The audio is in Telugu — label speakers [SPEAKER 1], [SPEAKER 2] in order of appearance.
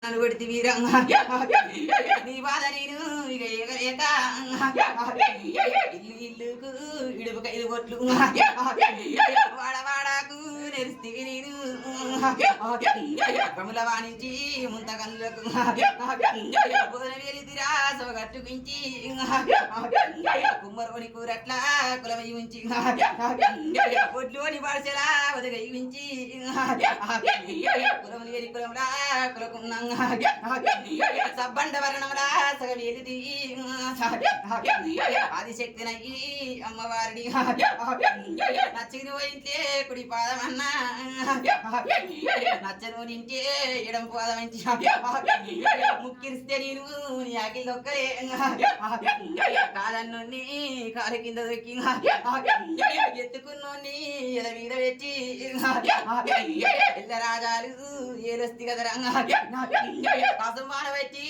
[SPEAKER 1] నన్ను కొడితే వీరంగా నీ బాధ నేను ఇక ఎగలేక ఇల్లు ఇల్లుకు ఇడుపుక ఇది కొట్లు వాడవాడకు నెరిస్తే నేను కముల వాణించి ముంత కన్నులకు బోధన వెలిదిరా సొగట్టుకించి కుమ్మరోని కూరట్ల కులమై ఉంచి ఒడ్లోని బాడిసెలా వదగై ఉంచి కులం లేని కులంరా కులకున్నా సబ్బండ వర్ణములా సగవేది ఆదిశక్తినయ్యి అమ్మవారిని నచ్చిన పోయింటే కుడి పాదమన్నా నచ్చను నింటే ఎడం పాదమంచి ముక్కిరిస్తే నేను నీ ఆకిల్ ఒక్కరే కాలన్నీ కాలు కింద దొక్కి ఎత్తుకున్నోని ఎల మీద పెట్టి ఎల్ల రాజాలు ఏలొస్తి కదరా కాసు మానవచ్చి